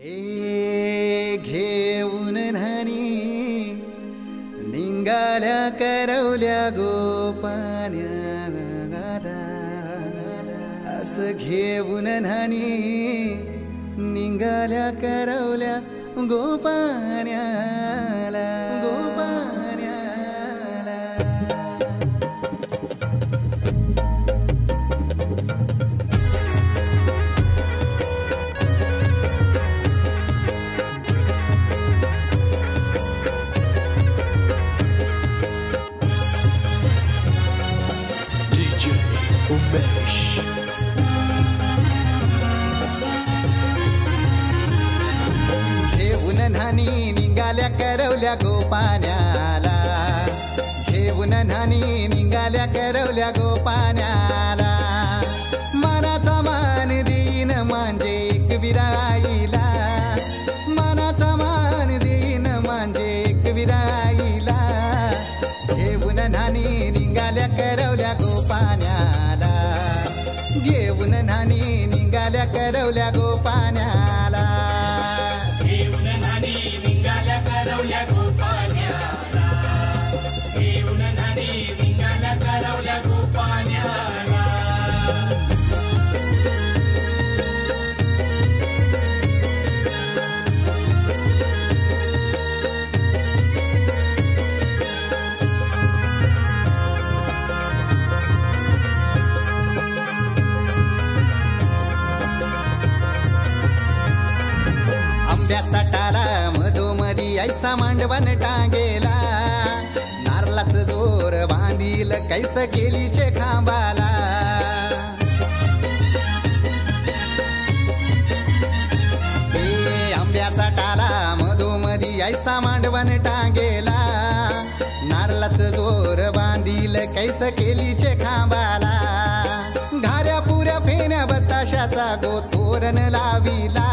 हे घेऊन न्हाणी निंगाल्या करवल्या गोपान्या असं घेऊन न्हाणी निंगाल्या करवल्या गोपान्याला उमेश घेऊन न्हाणी निघाल्या करवल्या गोपान्याला घेऊन न्हाणी निघाल्या करवल्या गोपान्याला मनाचा मान देईन म्हणजे एक विराईला मनाचा मान देईन म्हणजे एक विराईला घेऊन न्हाणी निघाल्या करवल्या गोपान्याला घेऊन न्हाणी निघाल्या करवल्या गोपान्याला घेऊन न्हाणी निघाल्या करवल्या गोपान्याला घेऊन न्हाणी निघाल्या करवल्या गोपान्याला आंब्याचा टाला मधोमधी ऐसा मांडवण टांगेला नारळाच जोर बांधील कैस केलीचे खांबाला हे आंब्याचा टाला मधोमधी ऐसा मांडवण टांगेला नारळाच जोर बांधील कैस केलीचे खांबाला घाऱ्या पुऱ्या फेण्या बताशाचा गोतोरण लाविला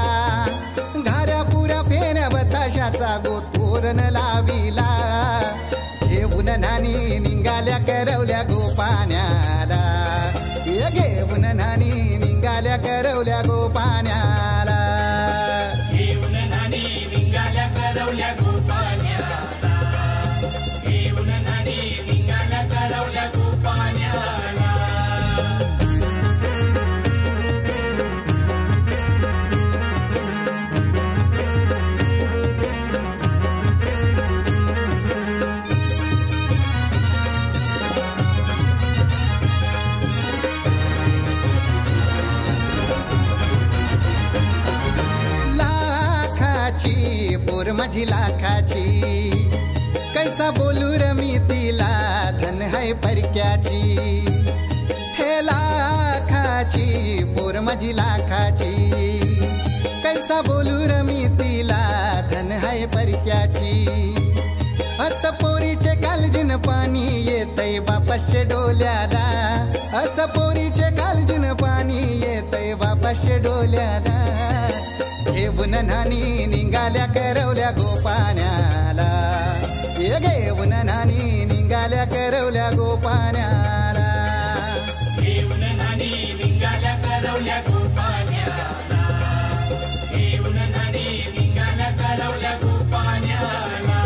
घाऱ्या पुऱ्या फेण्या बताशाचा गोतोरण लाविला घेऊन न्हाणी निघाल्या करवल्या गोपान्याला घेऊन न्हाणी निघाल्या करवल्या गोपान्याला घेऊन न्हाणी निघाल्या करवल्या गोपान्याला घेऊन न्हाणी निघाल्या करवल्या गोपान्याला पोर माझी लाखाची कैसा बोलू रमी तिला धन है परक्याची हे लाखाची पोर माझी लाखाची कैसा बोलू रमी तिला धन है परक्याची अस पोरीचे कालजीन पाणी येतय बापाशे डोल्याला अस पोरीचे कालजीन पाणी येतय बापाशे डोल्याला घेऊन न्हाणी निघाल्या करवल्या गोपान्याला घेऊन न्हाणी निघाल्या करवल्या गोपान्याला घेऊन न्हाणी निघाल्या करवल्या गोपान्याला घेऊन न्हाणी निघाल्या करवल्या गोपान्याला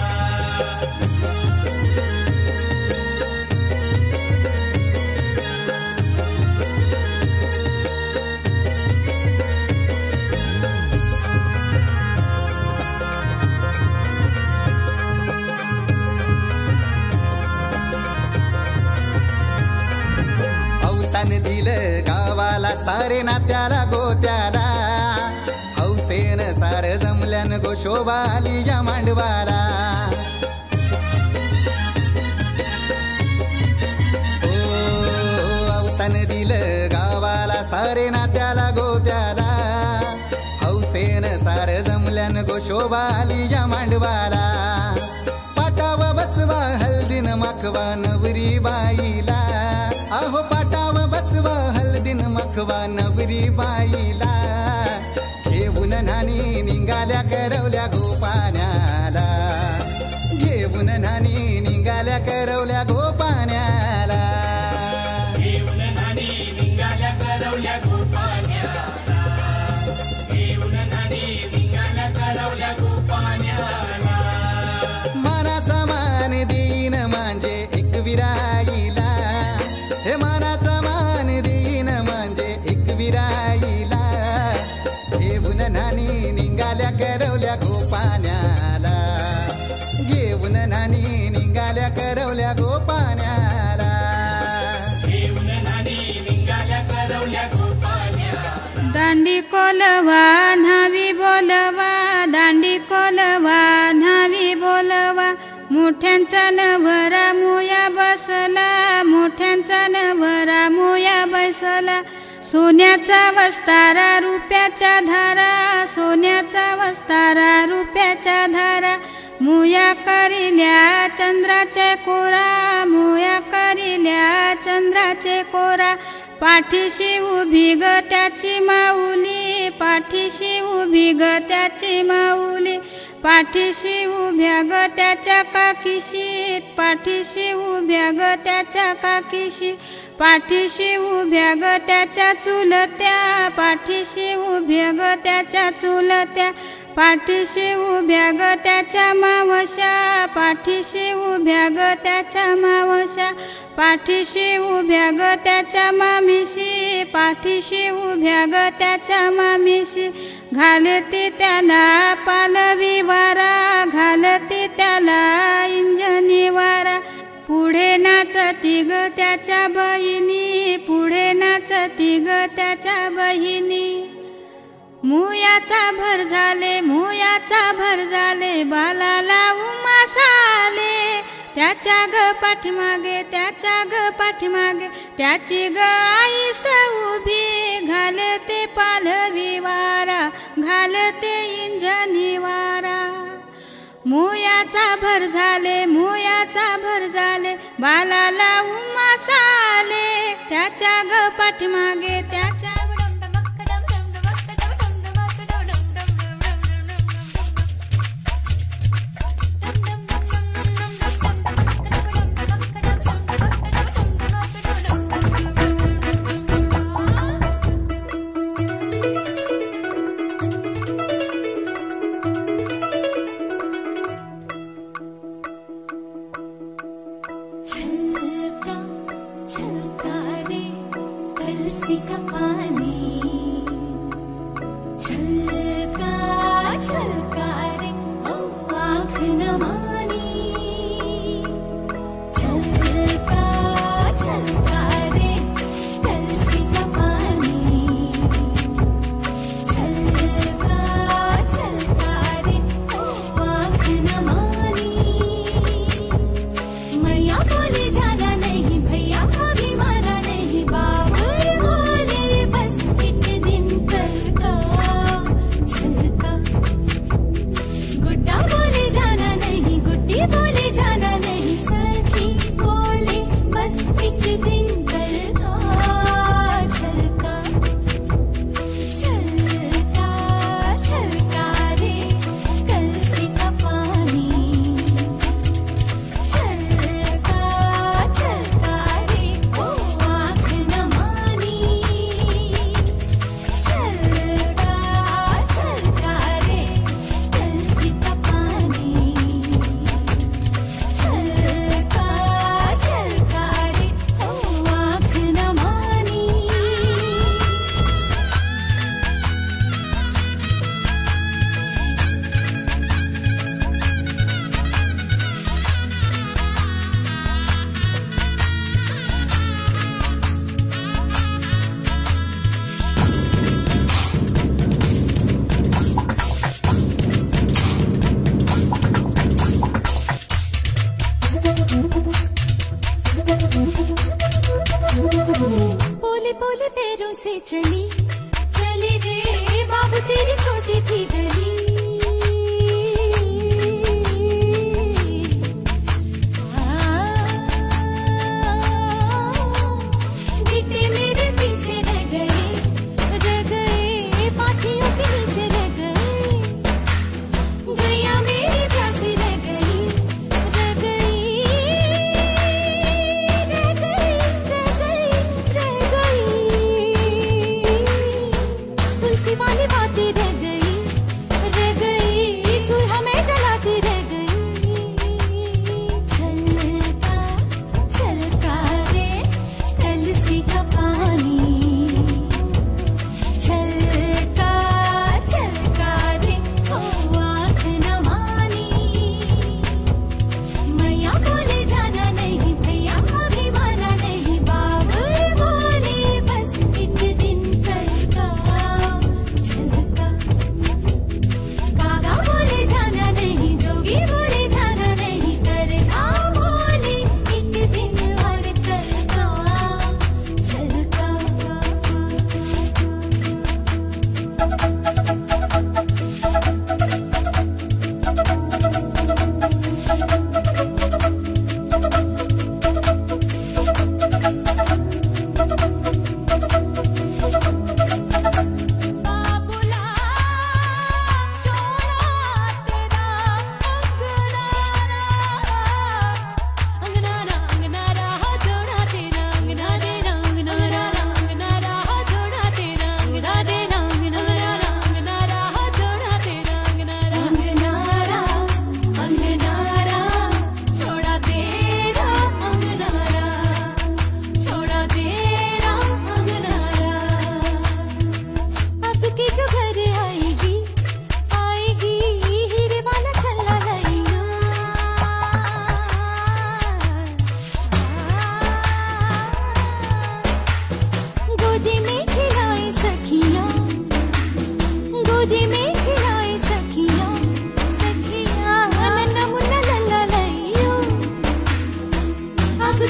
दिलं गावाला सारे नात्याला गोत्याला हौसेन सार जमल्यान गोशोभा आली या मांडवाला ओ अवतान दिलं गावाला सारे नात्याला गोत्याला हौसेन सार जमल्यान गोशोभा आली या मांडवाला पाटावा बसवा हल्दीन माखवा नवरी बाईला अहो पाटावा बसवा हल्दीन मखवा नवरी बाईला घेऊन न्हाणी निघाल्या करवल्या गोपान्याला घेऊन न्हाणी निघाल्या करवल्या गोपान्याला घेऊन न्हाणी निघाल्या करवल्या गोपान्याला घेऊन न्हाणी निघाल्या करवल्या गो पाण्याला घेऊन नानी निघाल्या करवल्या गोपाल्या दांडी कोलवा न्हावी बोलवा दांडी कोलवा न्हावी बोलवा मोठ्यांचा नवरा मुया बसला मोठ्यांचा नवरा मुया बसला सोन्याचा वस्तारा रुपयाच्या धारा सोन्याचा वस्तारा रुपयाच्या धारा मुया करिल्या चंद्राचे कोरा मुया करिल्या चंद्राचे कोरा पाठीशी उभी ग त्याची माऊली पाठीशी उभी ग त्याची माऊली पाठीशी उभ्या ग त्याच्या काकीशी पाठीशी उभ्या ग त्याच्या काकीशी पाठीशी उभ्या ग त्याच्या चुलत्या पाठीशी उभ्या ग त्याच्या चुलत्या पाठीशी उभ्या ग त्याच्या मावश्या पाठीशी उभ्या ग त्याच्या मावश्या पाठीशी उभ्या ग त्याच्या मामीशी पाठीशी उभ्या ग त्याच्या मामीशी घालते त्याला पालवी वारा घालते त्याला इंजनी वारा पुढे नाचती ग त्याच्या बहिणी पुढे नाचती ग त्याच्या बहिणी मुयाचा भर झाले मुयाचा भर झाले बालाला उमास आले त्याच्या ग पाठीमागे त्याच्या ग पाठीमागे त्याची ग आईस उभी घालते पालवी वारा घालते इंजनी वारा मुयाचा भर झाले मुयाचा भर झाले बालाला उमास आले त्याच्या ग पाठीमागे त्याच्या चली चली रे बाबू तेरी छोटी थी गली बेटे मेरे पीछे रह गए पाथियों के नीचे रह गए गैया मेरी प्यासी रह गई तुलसी वाली बातें रह गई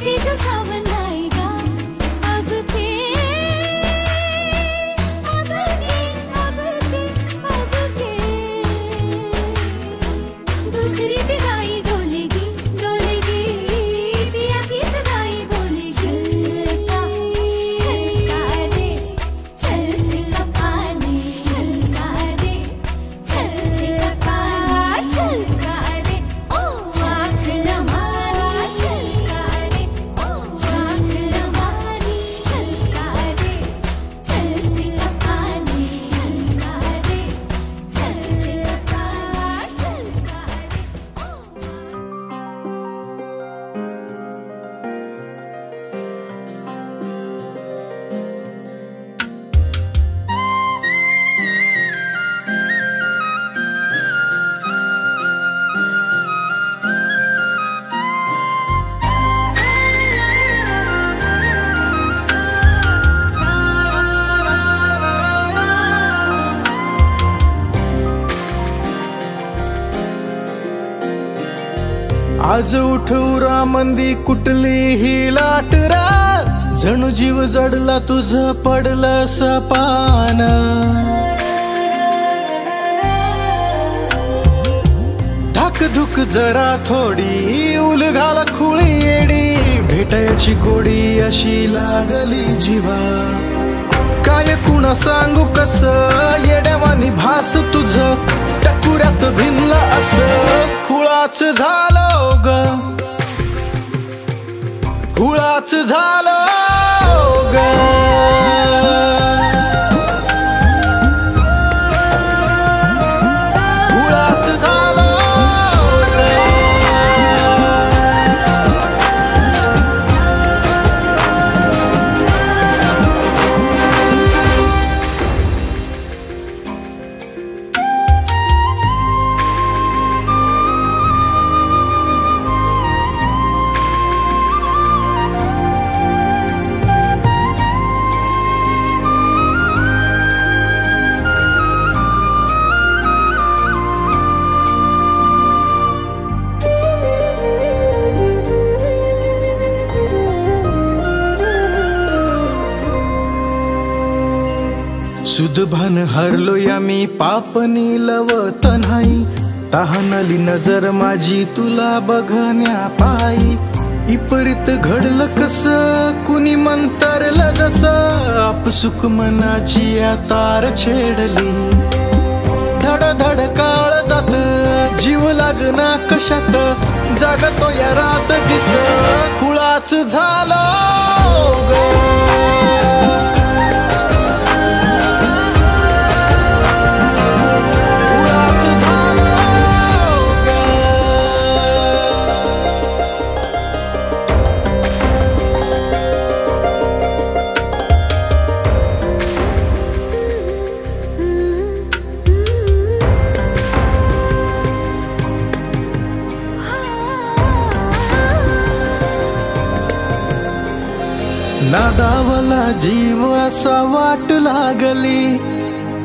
के जो सावन आएगा अब के दूसरी विदाई डोलेगी डोलेगी पिया की जुदाई बोले छलका छलका रे छल से का पानी छलका रे छल से का पानी छलका रे ओ आँख न मारी छलका रे ओ आँख न मारी छलका रे छल से का पानी छलका रे छल से का छलका आज उठवरा मंदी कुठली ही लाटरा जणू जीव जडला तुझ पडलं सपान धाकधुक जरा थोडी उलघाला खुळी येडी भेटायची गोडी अशी लागली जीवा काय कुणा सांगू कस येड्यावानी भास तुझ टकुऱ्यात भिनला असं खुळाच झालो ग खुळाच झालो ग खुळाच झालो सुदभान हरलो या मी पापनी लवत नाही तहानली नजर माझी तुला बघण्या पायी इपरित घडलं कस कुणी मंतरलं जस आपसुक मनाची या तार छेडली धड धड काळ जात जीव लागना कशात जागतो या रात दिस खुळाच झालो ग नादावला जीव असा वाट लागली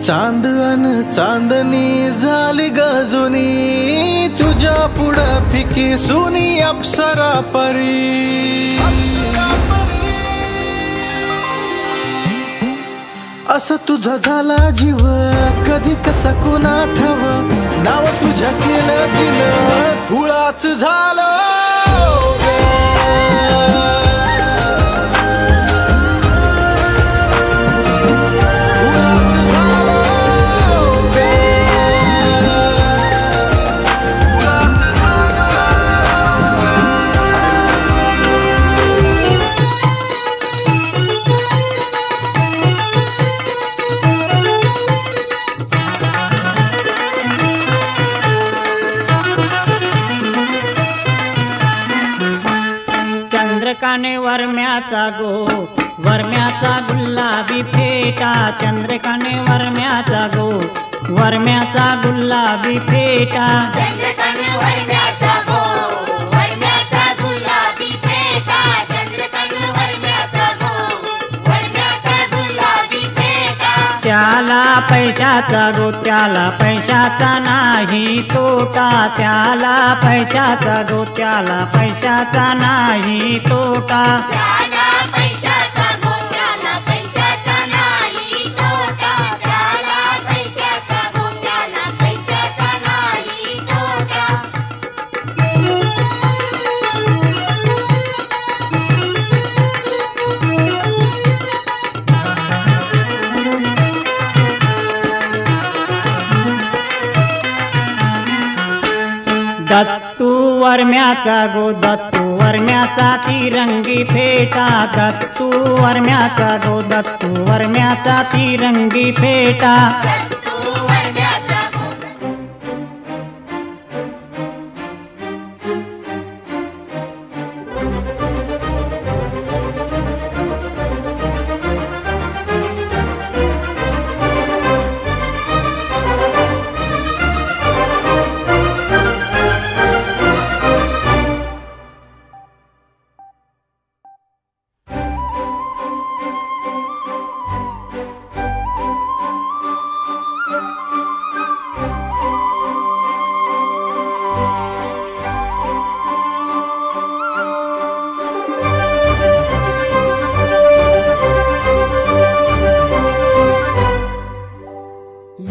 चांद अन चांदणी झाली गजुनी तुझ्या पुढं फिकी सुनी अप्सरा परी असं तुझा झाला जीव कधी कसा कोणा ठाव नाव तुझ्या केलं दिलं खुळाच झालं चंद्रकाने वरम्याचा गो वरम्याचा गुलाबी फेटा चंद्रकाने वरम्याचा गो वरम्याचा गुलाबी फेटा चंद्रकाने वरम्याचा गो वरम्याचा गुलाबी फेटा चंद्रकाने वरम्याचा गो वरम्याचा गुलाबी फेटा त्याला पैशाचा गोत्याला पैशाचा नाही तोटा, त्याला पैशाचा गोत्याला पैशाचा नाही तोटा. त्याला पैशाचा गोत्याला पैशाचा नाही तोटा, त्याला पैशाचा गोत्याला पैशाचा नाही तोटा. दत्तू वर्म्याचा गो दत्तू वर्म्याचा तिरंगी फेटा, दत्तू वर्म्याचा गो दत्तू वर्म्याचा तिरंगी फेटा. तू वर्गाचा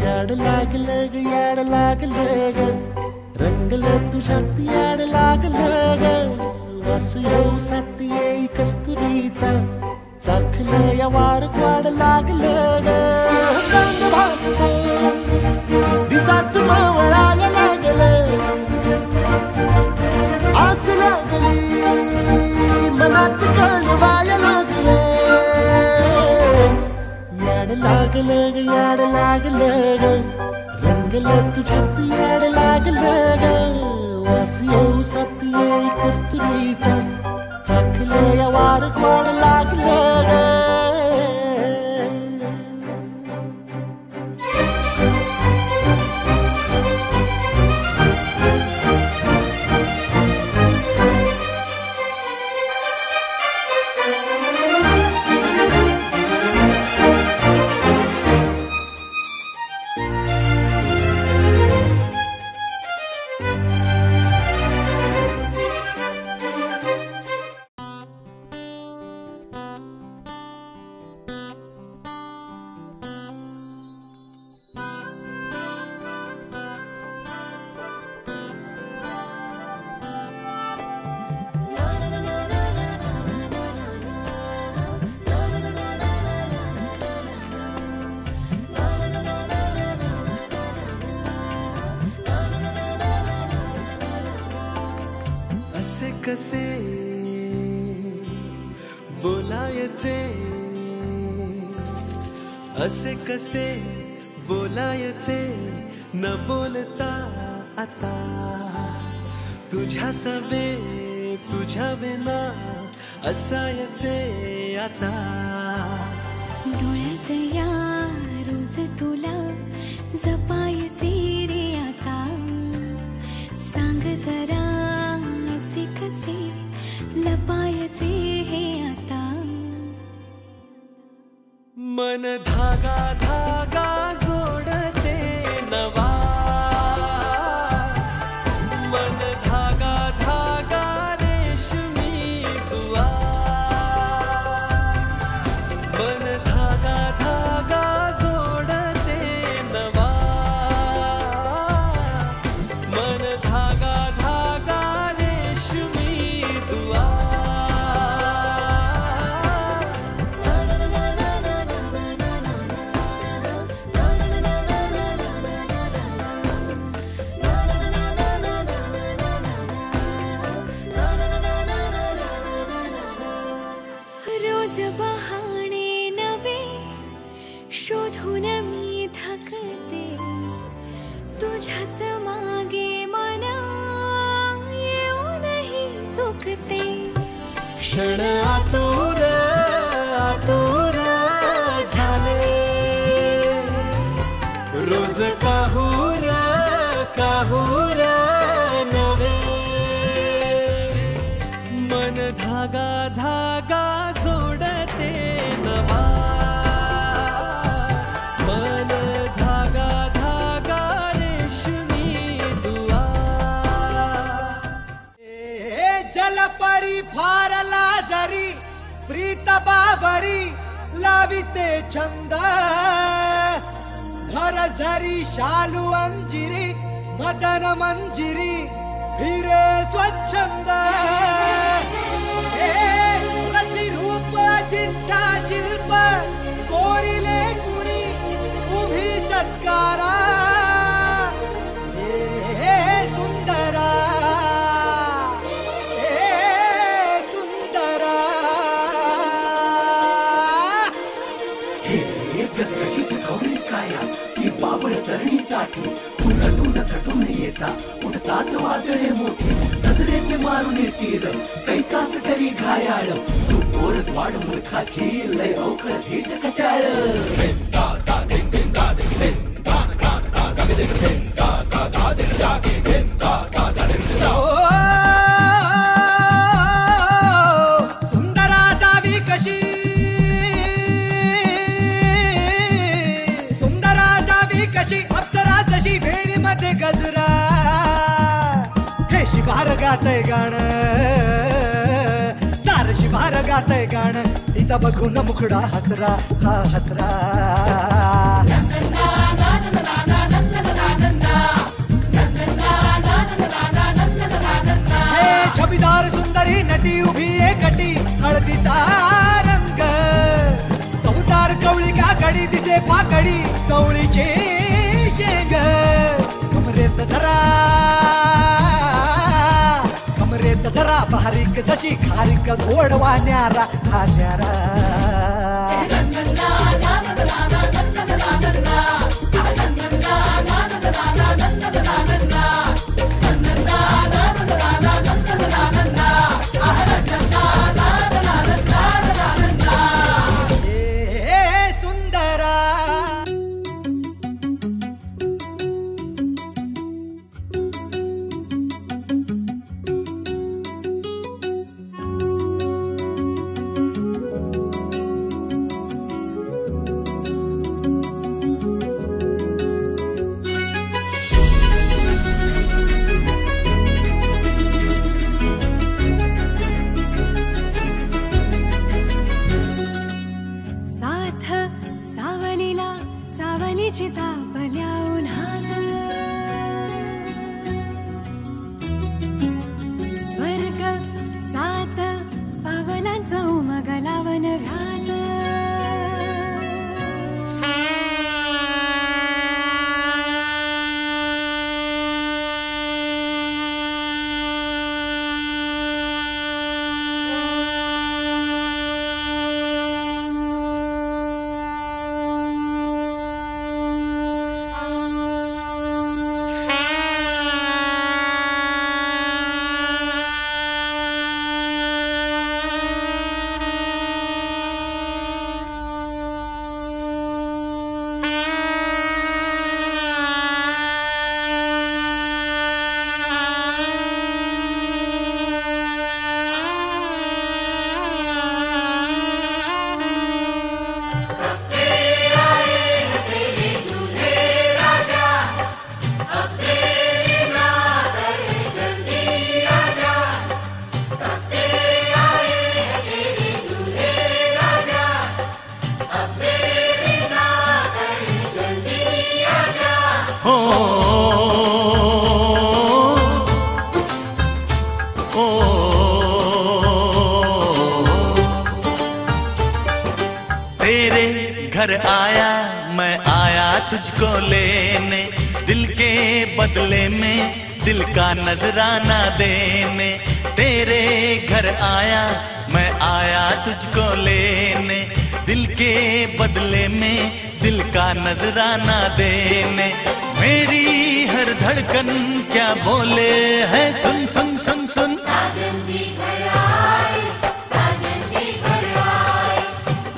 याड लागलं ग याड लागलं ग, रंगलं तुझ्यात याड लागलं ग. वास येऊ साथ येई कस्तुरीचा, चाखलं या वार वाड लागलं ग. चांग भाजलं दिसाच मावळायला लागलं, आस लागली मनात कळवायला लागलं. याड लागलं ग याड लागलं ग, रंगलं तुझ्यात याड लागलं ग. वास येऊ साथ येई कस्तुरीचा, चाखलं या वार वाड लागलं ग. असे कसे बोलायचे, असे कसे बोलायचे न बोलता आता. तुझ्या सवे तुझ्या विना असायचे आता. डोळ्यात या रोज तुला जपायचे रे आता. सांग जरा असे कसे लपायचे हे आता. मन धागा धागा जोडते नवा, मन धागा धागा रेशमी दुआ. मन धागा धागा जोडते नवा, मन धागा धागा रेशमी दुआ. रोज बहाणे नवे शोधून मी थकते. तुझ्याच मागे मन येऊनही चुकते. क्षण आतुर आतुर झाले, रोज काहूर काहूर नवे. मन धागा धागा जोडते नवा, मन बरी लाविते छंद भर झरी शालू अंजिरी मदन मंजिरी फिरे स्वच्छंद प्रतिरूप जिंठा शिल्प कोरिले कुणी उभी सत्कारा सुंदरा सुंदरा गजगजीत खवळी काया की बाबळ तरणी ताठी तू नटून येता उठतात वादळे मोठी नजरेचे मारून तीर कैकास करी घायाळ तू बोलत वाढ मुलखाची लय अवखळ थेट कटाळ सुंदरा जावी कशी सुंदरा जावी कशी अप्सरा जशी भेणीमध्ये गजरा हे शिभार गातय गाणं चार शिभार गातय गाणं तिचा बघून मुखडा हसरा हा हसरा छबीदार सुंदरी नटी उभी एकटी हळदीचा रंग चौदार कवळी का गडी दिसे पाकडी चवळीची शेंग कमरेत जरा बारीक जशी खारीक गोडवा न्यारा हा न्यारा घर आया मैं आया तुझको लेने, दिल के बदले में दिल का नजराना देने। तेरे घर आया मैं आया तुझको लेने, दिल के बदले में दिल का नजराना देने। मेरी हर धड़कन क्या बोले है, सुन सुन सुन सुन। साजन जी घर आए, साजन जी घर आए,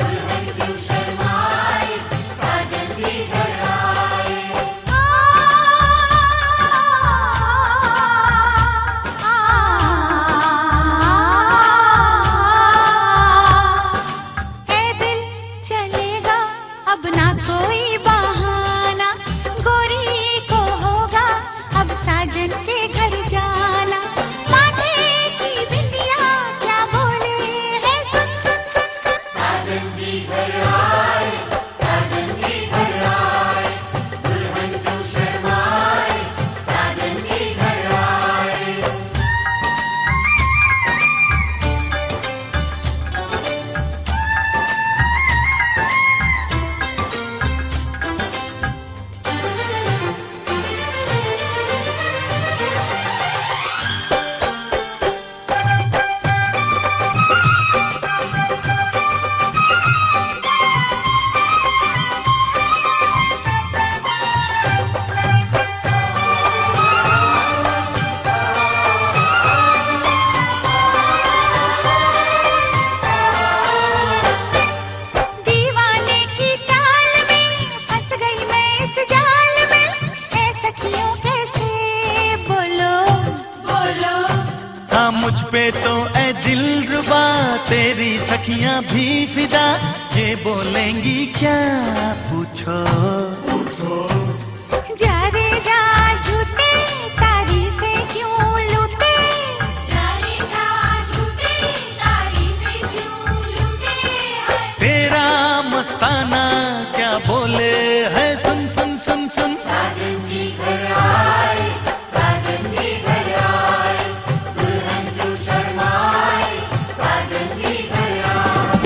दुल्हन क्यों शर्माए, साजन जी घर आए। है दिल चलेगा अब ना कोई बहाना, गोरी को होगा अब साजन के घर जाना। माथे की बिंदिया क्या पे तो ए दिलरुबा तेरी सखियां भी फिदा, ये बोलेंगी क्या पूछो जा रे जा झूठे तारीफें क्यों लूटे, जा रे जा झूठे तारीफें क्यों लूटे। तेरा मस्ताना क्या बोले है, सुन सुन सुन सुन। साजन जी घर आए, साजन जी घर आए, दुल्हन क्यों शर्माए, साजन जी घर आए।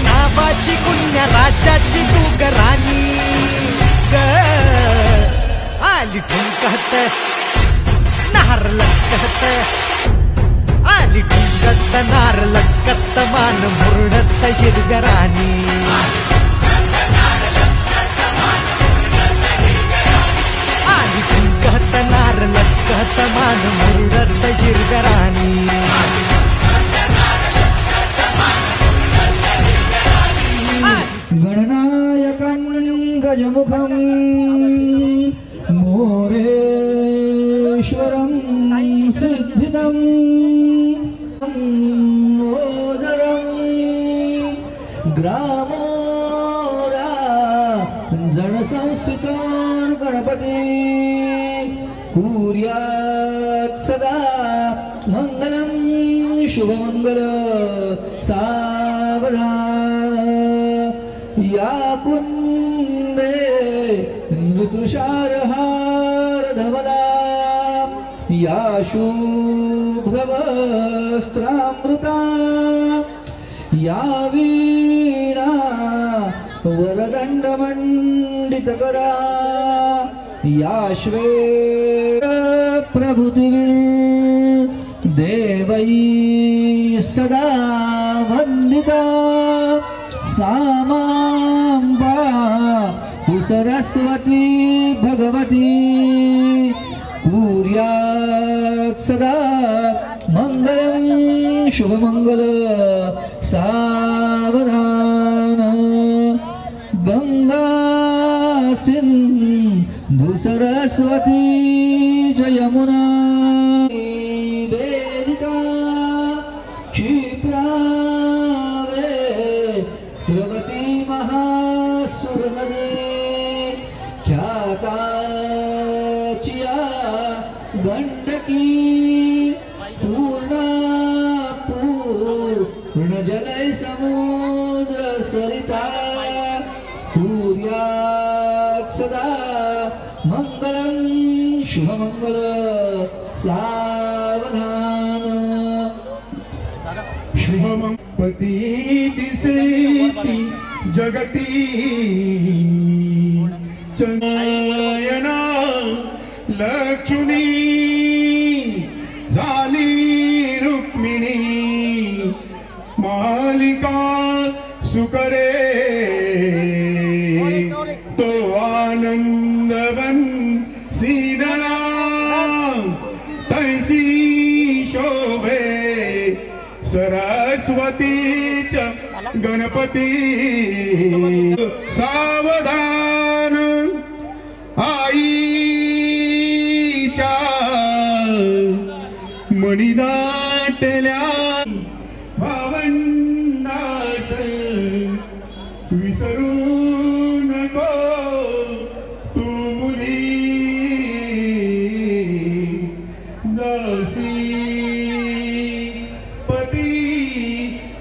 नावाची कुण्या राज्याची तू गराणी ग, आली ठुमकत नार लचकत, आली ठुमकत नार लचकत, मान मुरडत हिरगराणी। आली ठुमकत नार लचकत, मान मुरडत हिरगराणी। गणनायकं गजमुखं मोरेश्वरं सिद्धिदं ओझरं ग्रामोरा जनसंस्थितो गणपती कुर्यात् सदा मंगलं शुभमंगल सावधान। या कुंदे नृतुषारहार धवला, या शुभ्रवस्त्रामृता, या वीणा वरदंडमंडितकरा, या श्वेत प्रभृतिवीर देवै सदा वंदिता। सामांबा तु सरस्वती भगवती कुर्यात् सदा मंगलं शुभमंगल सावधान। गंगा सिंधु सरस्वती च यमुना वेदिका क्षिप्रा द्रवती महासुर नदी, ख्याताचिया गंडकी पूर्णा पूर्ण जलय समुद्र सरिता कुर्यात् सदा मंगलं शुभमंगल सावधान। शुभमं पती दिसेती जगती चंद्रयना लक्ष्मी झाली रुक्मिणी मालिका सुकरे तो आनंदवन सीनरा तैसी शोभे सरस्वतीच गणपती सावधान। आईच्या मणी दाटल्या भावंडास विसरू नको तू मुली तुळसी पती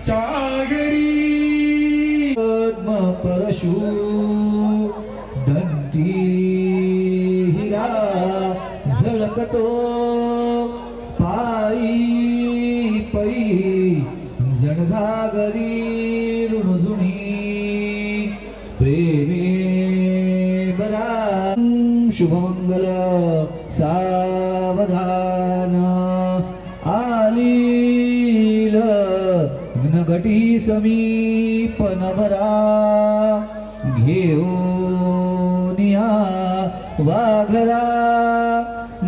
चागरी पद्म परशु दंती हिरा झळकतो पायी पै जणघागरी ऋणजुणी प्रेमे बरा शुभमंगल सावधान आलील घनघटी समीप नभरा घेऊनिया वाघरा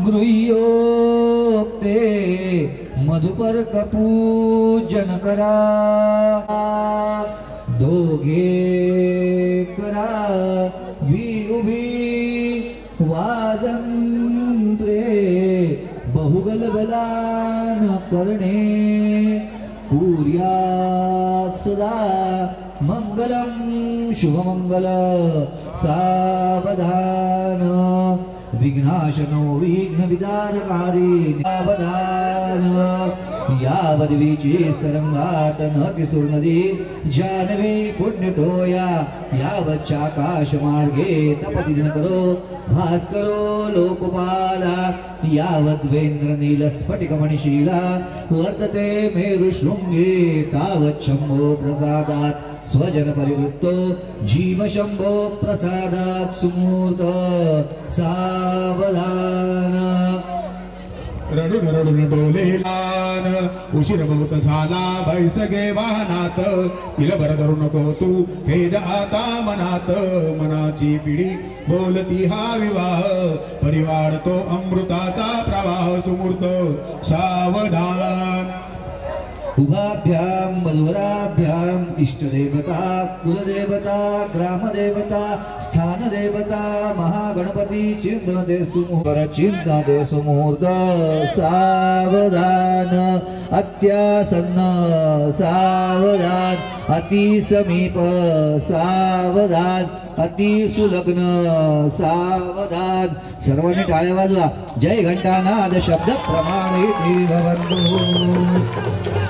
गृह्योक्ते मधुपर कपूजन करा दोघे करा उभी वाजंत्रे बहुगलबलान करणे कुर्यात् सदा मंगलम शुभमंगल सावधान विघ्नाशनो विघ्न विदारकारी सावधान यावद्वीचिस्तरंगात नती सुरनदी जानवी पुण्यतोया यावच्चाकाश मार्गे तपति दिनकरो भास्करो लोकपाला यावद्वेन्द्र नीलस्फटिकमणिशीला वर्तते मेरुशृङ्गे तावच्छम्भो प्रसादात् स्वजन परिवृत्तो जीव शंभो प्रसादात् सुमूर्त सावधान रडून रडून डोलेलान उशीर बहुत झाला बैसगे वाहनात तिला भर धरू नको तू खेद आता मनात मनाची पिढी बोलती हा विवाह परिवार तो अमृताचा प्रवाह सुमूर्त सावधान उभाभ्यां मधुराभ्यां इष्टदेवता कुलदेवता ग्रामदेवता स्थानदेवता महागणपती चिन्ह दे सुमुहूर्त सावधान अत्यासन्न सावधान अतिसमीप सावधान अतिसुलग्न सावधान सर्वांनी टाळ्या वाजवा जय घंटानाद शब्द प्रमाणित भवन्तु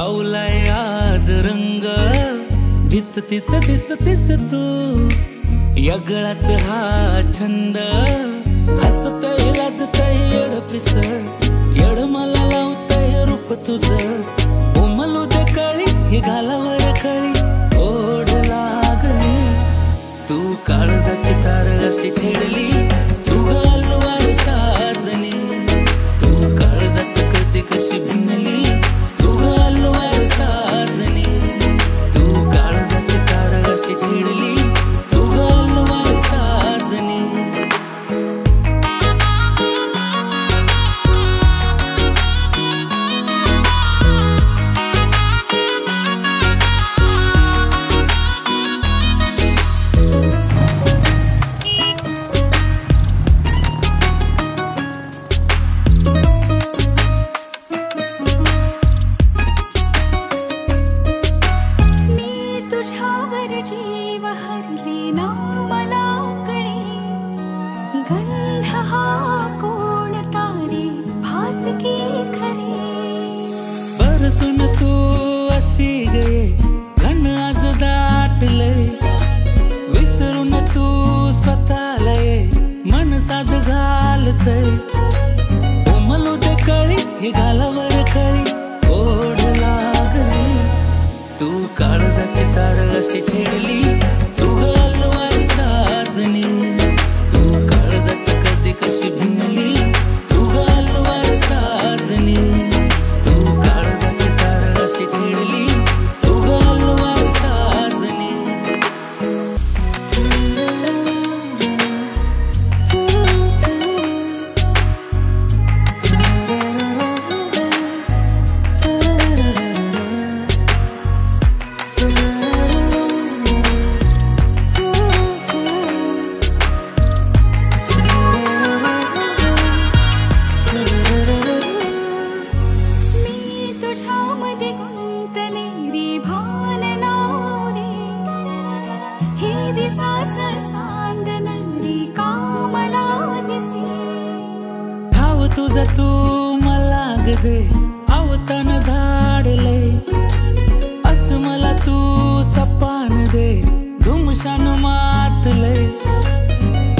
पावलाय आज रंग जित तित दिसतीस तू यगळाच हा छंद हसतय लाजतय येडपिस येड मला लावतय रूप तुझं उमलू दे कळी ही घालावर कळी ओढ लागली तू काळजाची तार अशी छेडली तू गालवार साजनी तू काळजात कधी कशी भिनली तू गालवार साजनी तू काळजाची तार अशी छेडली तू गालवार साजनी बरसून तू अशी गे घन आज दाटलय विसरून तू स्वतःला मन साध घालतय उमलू दे कळी ही घालावर कळी ओढ लागली तू काळजाची तार अशी छेडली तू गालवार साजनी तू काळजात कधी कशी भिनली तू गालवार साजनी छेडली तू गालवार साजनी तुझा तू मला गदे आवतान धाडले अस मला तू सपान दे धुमशान मातले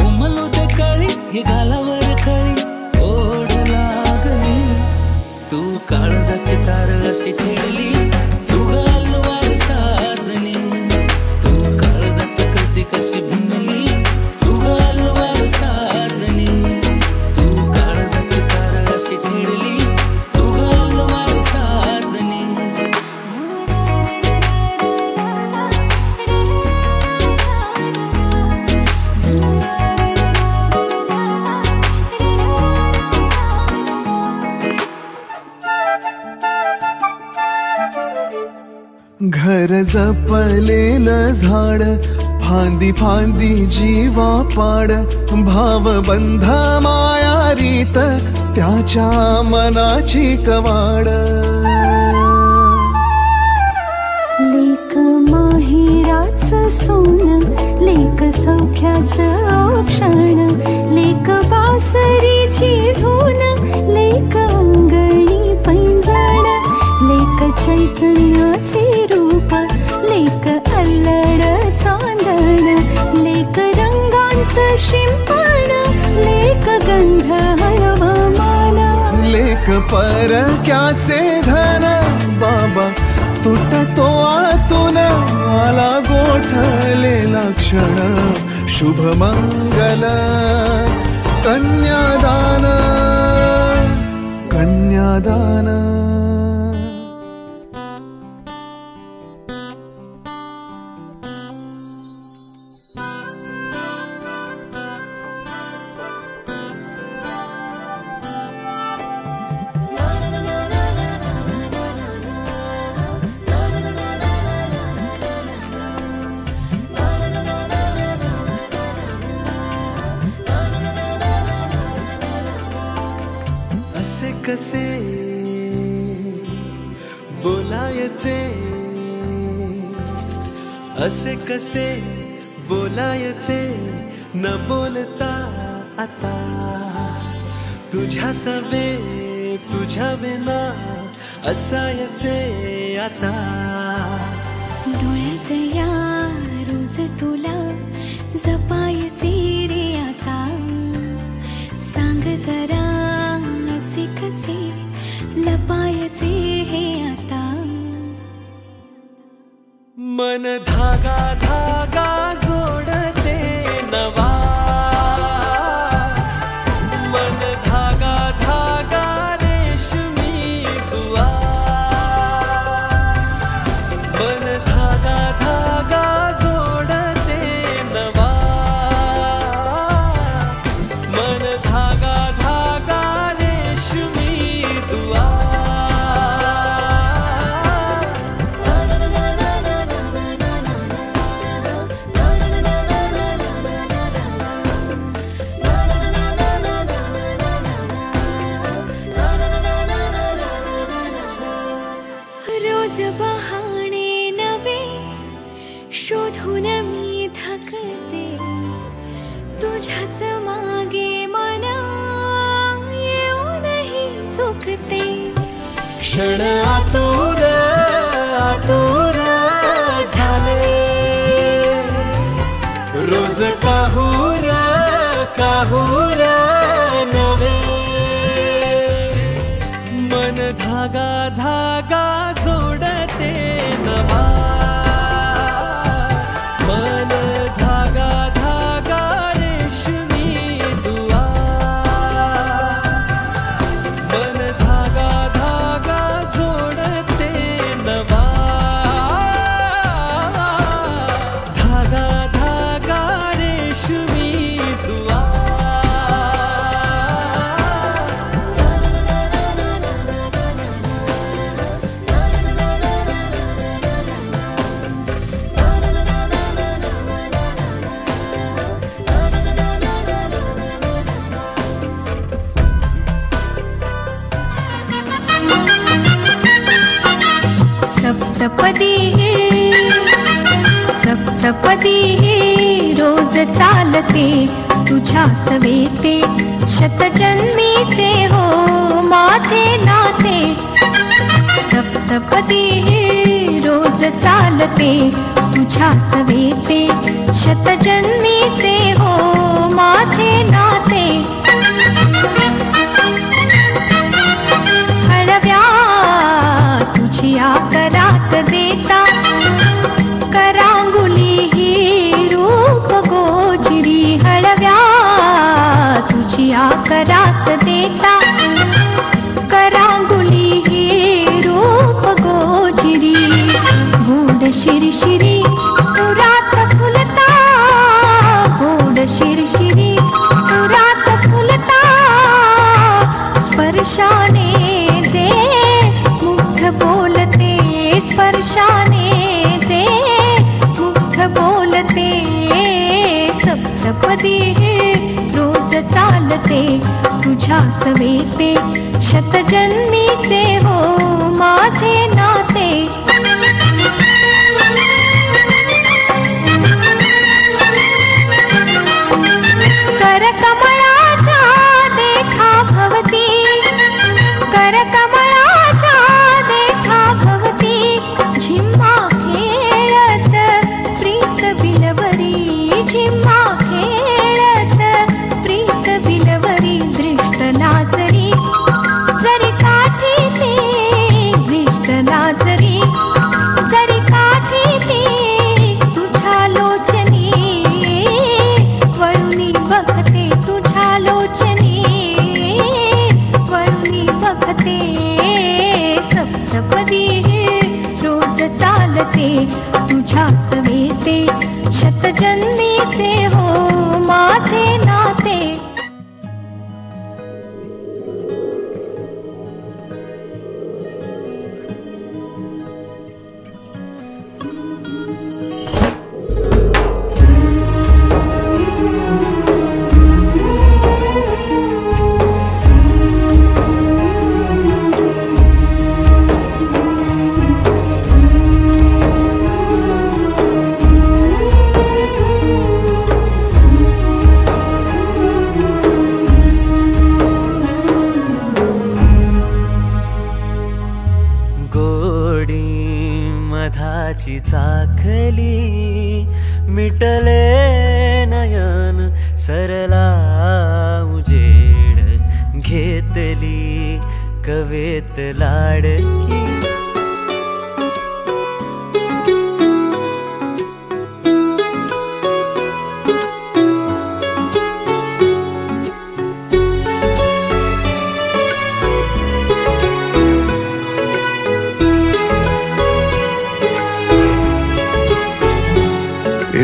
उमलू दे कळी ही घालावर कळी ओढ लागली तू काळजाची तार अशी छेडली तू गालवार साजनी तू काळजात कधी कशी भिनली तू गालवार साजनी छेडली तू गालवार साजनी घर जपलेलं झाड फांदी फांदी जीवा पाड भावबंध माया रीत त्याच्या मनाची कवाड लेक माहेराच सोन लेक सौख्याचं क्षण लेक बासरीची धून लेक अंगणी पैंजण लेक चैतन्याचे रूप लेक अल्लड चांदण लेक रंगांचं शिंपण लेक गंध हळवमान लेक परक्याचे धन बाबा तुटतो आतून आला गोठलेला क्षण शुभ मंगल कन्यादान कन्यादान कसे बोलायचे असे कसे बोलायचे न बोलता आता तुझ्या सवे तुझ्या विना असायचे आता. डोळ्यात या रोज तुला जपायचे रे आता. सांग जरा असे कसे लपायचे हे आता. मन धागा धागा जोडते नवा. मन धागा धागा रेशमी दुआ. मन धागा धागा जोडते नवा. मन धागा धागा रेशमी दुआ. रोज बहाणे नवे शोधून मी थकते. तुझ्याच मागे मन येऊनही चुकते. क्षण आतुर आतुर झाले. रोज काहूर काहूर नवे. मन धागा धागा जोडते नवा. मन धागा धागा रेशमी दुआ. मन धागा धागा जोडते नवा. धागा धागा रेशमी दुआ. सप्तपदी सप्तपदी रोज चालते तुझ्या सवेते. शतजन्मीचे हो माझे नाते. सप्तपदी रोज चालते तुझ्या सवेते. शतजन्मीचे हो माझे नाते. हळव्या तुझी आकरात देता. करांगुली ही रूप गोजिरी. हळव्या तुझी आकरात देता. करांगुली ही रूप गोजिरी. गोड शिरशिरी तुरात फुलता. गोड शिरशिरी तुरात फुलता. स्पर्शाने जे मुग्ध बोलते. स्पर्शाने जे मुग्ध बोलते. सप्तपदी रोज चालते तुझ्या सवेते. शतजन्मीचे हो माझे नाते. करकमळाच्या देखा भवती. करकमळाच्या देखा भवती. झिम्मा खेळत प्रीत बिलवरी. झिम्मा खेळत प्रीत बिलवरी. दृष्ट लाजरी जरी काठी ती. दृष्ट लाजरी जरी काठी ती. तुझ्या लोचनी वळुनी बघते. तुझ्या लोचनी वळुनी बघते. सप्तपदी रोज चालते तुझ्या सवेते. शतजन्मीचे हो माझे नाते. राखली मिटले नयन सरला उजेड घेतली कवेत लाडकी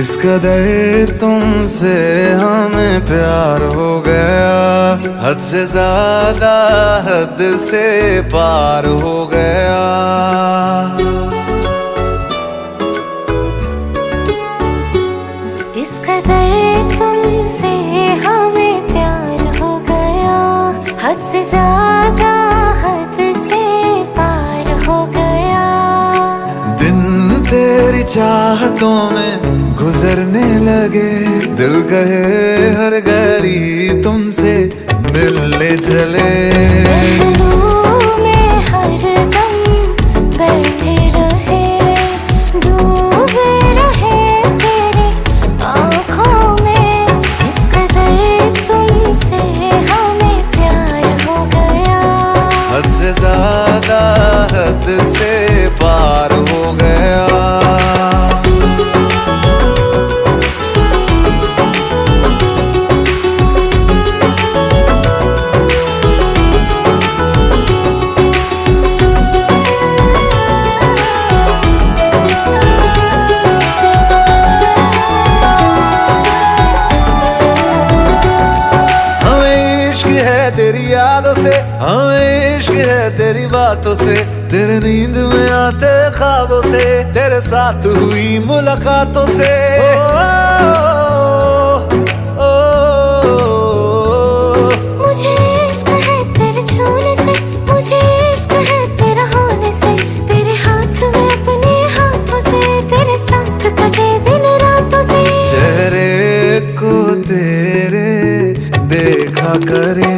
इस कदर तुमसे हमें प्यार हो गया, हद से ज्यादा हद से पार हो गया। इस कदर तुमसे हमें प्यार हो गया, हद से ज्यादा हद से पार हो गया। दिन तेरी चाहतों में गुजरने लगे, दिल कहे हर घड़ी तुमसे मिलने चले। महलों में हरदम बैठे रहे, डूबे रहे तेरी आँखों में। इस कदर तुमसे हमें प्यार हो गया, हद से ज्यादा हद से पार हो गया। तेरी यादों से हमें इश्क है, तेरी बातों से, तेरे नींद में आते ख्वाबों से, तेरे साथ हुई मुलाकातों से। मुझे इश्क है तेरे छूने से, मुझे इश्क है तेरा होने से, तेरे हाथ में अपने हाथों से, तेरे साथ कटे दिन रातों से। चेहरे को तेरे देखा करे